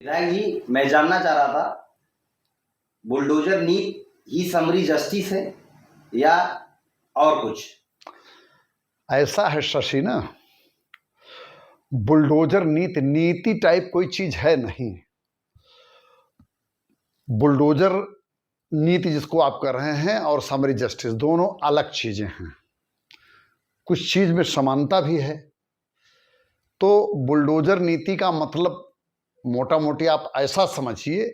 विधायक जी, मैं जानना चाह रहा था, बुलडोजर नीति ही समरी जस्टिस है या और कुछ? ऐसा है शशि ना, बुलडोजर नीति टाइप कोई चीज है नहीं। बुलडोजर नीति जिसको आप कर रहे हैं और समरी जस्टिस दोनों अलग चीजें हैं। कुछ चीज में समानता भी है। तो बुलडोजर नीति का मतलब मोटा मोटी आप ऐसा समझिए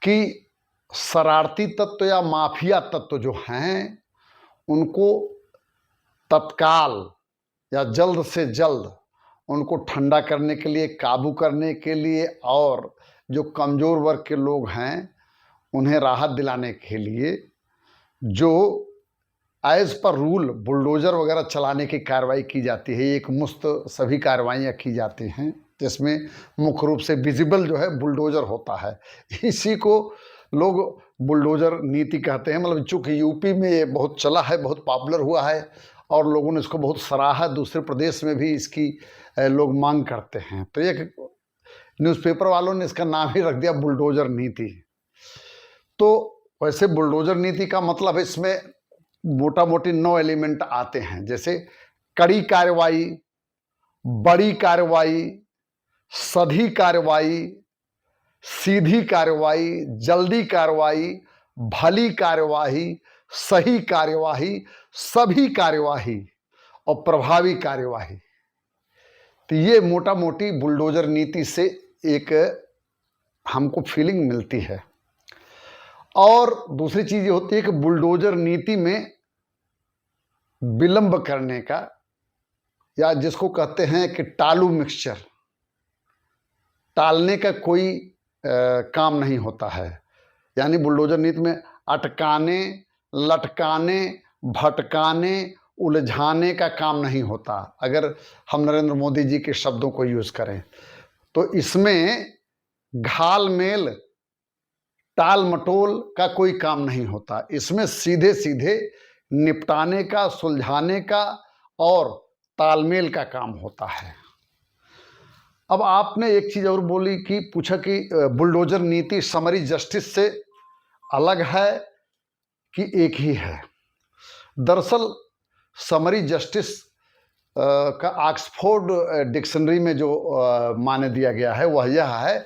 कि शरारती तत्व या माफिया तत्व जो हैं उनको तत्काल या जल्द से जल्द उनको ठंडा करने के लिए, काबू करने के लिए, और जो कमज़ोर वर्ग के लोग हैं उन्हें राहत दिलाने के लिए जो एज पर रूल बुलडोज़र वगैरह चलाने की कार्रवाई की जाती है, एक मुश्त सभी कार्रवाइयाँ की जाती हैं जिसमें मुख्य रूप से विजिबल जो है बुलडोज़र होता है। इसी को लोग बुलडोज़र नीति कहते हैं। मतलब चूँकि यूपी में ये बहुत चला है, बहुत पॉपुलर हुआ है और लोगों ने इसको बहुत सराहा। दूसरे प्रदेश में भी इसकी लोग मांग करते हैं। तो एक न्यूज़पेपर वालों ने इसका नाम ही रख दिया बुलडोज़र नीति। तो वैसे बुलडोज़र नीति का मतलब इसमें मोटा मोटी 9 एलिमेंट आते हैं, जैसे कड़ी कार्रवाई, बड़ी कार्रवाई, सधी कार्रवाई, सीधी कार्रवाई, जल्दी कार्रवाई, भली कार्रवाई, सही कार्यवाही, सभी कार्यवाही और प्रभावी कार्यवाही। तो ये मोटा मोटी बुलडोजर नीति से एक हमको फीलिंग मिलती है। और दूसरी चीज ये होती है कि बुलडोजर नीति में विलंब करने का, या जिसको कहते हैं कि टालू मिक्सचर, टालने का कोई काम नहीं होता है। यानी बुलडोजर नीति में अटकाने, लटकाने, भटकाने, उलझाने का काम नहीं होता। अगर हम नरेंद्र मोदी जी के शब्दों को यूज करें तो इसमें घाल मेल, टाल मटोल का कोई काम नहीं होता। इसमें सीधे सीधे निपटाने का, सुलझाने का और तालमेल का काम होता है। अब आपने एक चीज और बोली कि पूछा कि बुलडोजर नीति समरी जस्टिस से अलग है कि एक ही है। दरअसल समरी जस्टिस का ऑक्सफोर्ड डिक्शनरी में जो मान्य दिया गया है वह यह है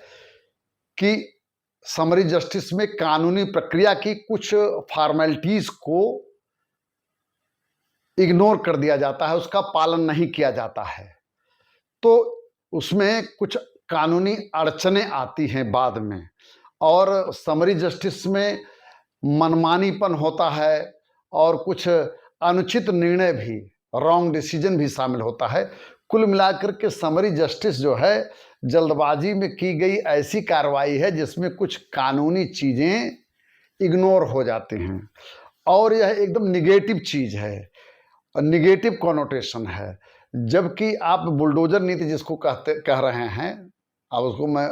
कि समरी जस्टिस में कानूनी प्रक्रिया की कुछ फॉर्मेलिटीज को इग्नोर कर दिया जाता है, उसका पालन नहीं किया जाता है। तो उसमें कुछ कानूनी अड़चने आती हैं बाद में, और समरी जस्टिस में मनमानीपन होता है और कुछ अनुचित निर्णय भी, रॉन्ग डिसीजन भी शामिल होता है। कुल मिलाकर के समरी जस्टिस जो है जल्दबाजी में की गई ऐसी कार्रवाई है जिसमें कुछ कानूनी चीजें इग्नोर हो जाती हैं, और यह एकदम निगेटिव चीज है, निगेटिव कॉनोटेशन है। जबकि आप बुलडोजर नीति जिसको कह रहे हैं, अब उसको मैं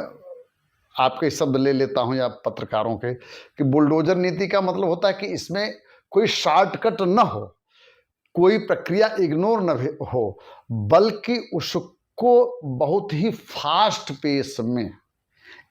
आपके शब्द ले लेता हूं या पत्रकारों के, कि बुलडोजर नीति का मतलब होता है कि इसमें कोई शॉर्टकट न हो, कोई प्रक्रिया इग्नोर न हो, बल्कि उसको बहुत ही फास्ट पेस में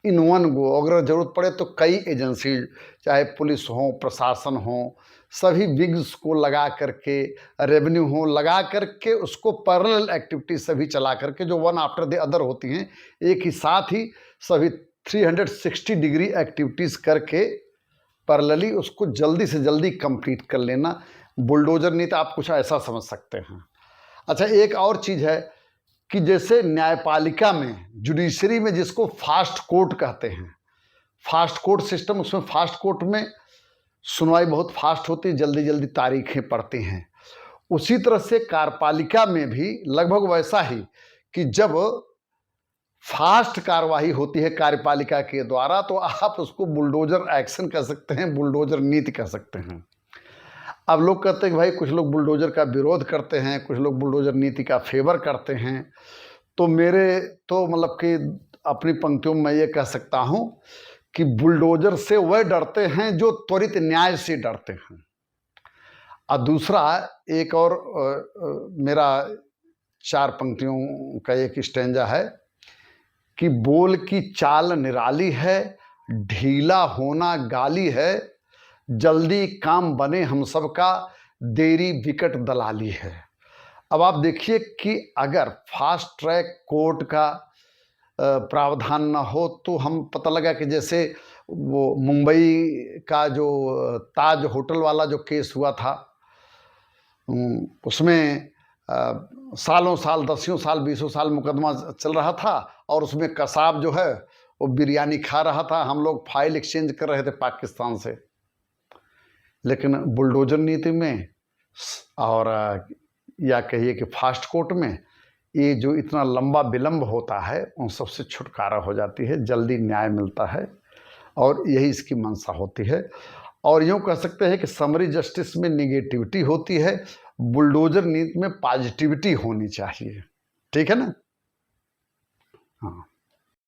इन वन गो, अगर जरूरत पड़े तो कई एजेंसी, चाहे पुलिस हो, प्रशासन हो, सभी विग्स को लगा करके, रेवेन्यू हो लगा करके, उसको पैरेलल एक्टिविटी सभी चला करके जो वन आफ्टर द अदर होती हैं, एक ही साथ ही सभी 360 डिग्री एक्टिविटीज करके पैरेलली उसको जल्दी से जल्दी कंप्लीट कर लेना। बुलडोजर नीति आप कुछ ऐसा समझ सकते हैं। अच्छा, एक और चीज है कि जैसे न्यायपालिका में, जुडिशरी में जिसको फास्ट कोर्ट कहते हैं, फास्ट कोर्ट सिस्टम, उसमें फास्ट कोर्ट में सुनवाई बहुत फास्ट होती है, जल्दी जल्दी तारीखें पड़ती हैं। उसी तरह से कार्यपालिका में भी लगभग वैसा ही, कि जब फास्ट कार्रवाई होती है कार्यपालिका के द्वारा तो आप उसको बुलडोजर एक्शन कह सकते हैं, बुलडोजर नीति कह सकते हैं। अब लोग कहते हैं कि भाई कुछ लोग बुलडोजर का विरोध करते हैं, कुछ लोग बुलडोजर नीति का फेवर करते हैं। तो मेरे तो मतलब कि अपनी पंक्तियों में ये कह सकता हूं कि बुलडोजर से वह डरते हैं जो त्वरित न्याय से डरते हैं। और दूसरा एक और मेरा 4 पंक्तियों का एक स्टैंजा है कि बोल की चाल निराली है, ढीला होना गाली है, जल्दी काम बने हम सबका, देरी विकट दलाली है। अब आप देखिए कि अगर फास्ट ट्रैक कोर्ट का प्रावधान न हो तो हम पता लगा कि जैसे वो मुंबई का जो ताज होटल वाला जो केस हुआ था, उसमें सालों साल, 10 साल, 20 साल मुकदमा चल रहा था और उसमें कसाब जो है वो बिरयानी खा रहा था, हम लोग फाइल एक्सचेंज कर रहे थे पाकिस्तान से। लेकिन बुलडोजर नीति में और या कहिए कि फास्ट कोर्ट में ये जो इतना लंबा विलंब होता है उन सबसे छुटकारा हो जाती है, जल्दी न्याय मिलता है और यही इसकी मंशा होती है। और यूँ कह सकते हैं कि समरी जस्टिस में निगेटिविटी होती है, बुलडोजर नीति में पॉजिटिविटी होनी चाहिए। ठीक है ना? हाँ।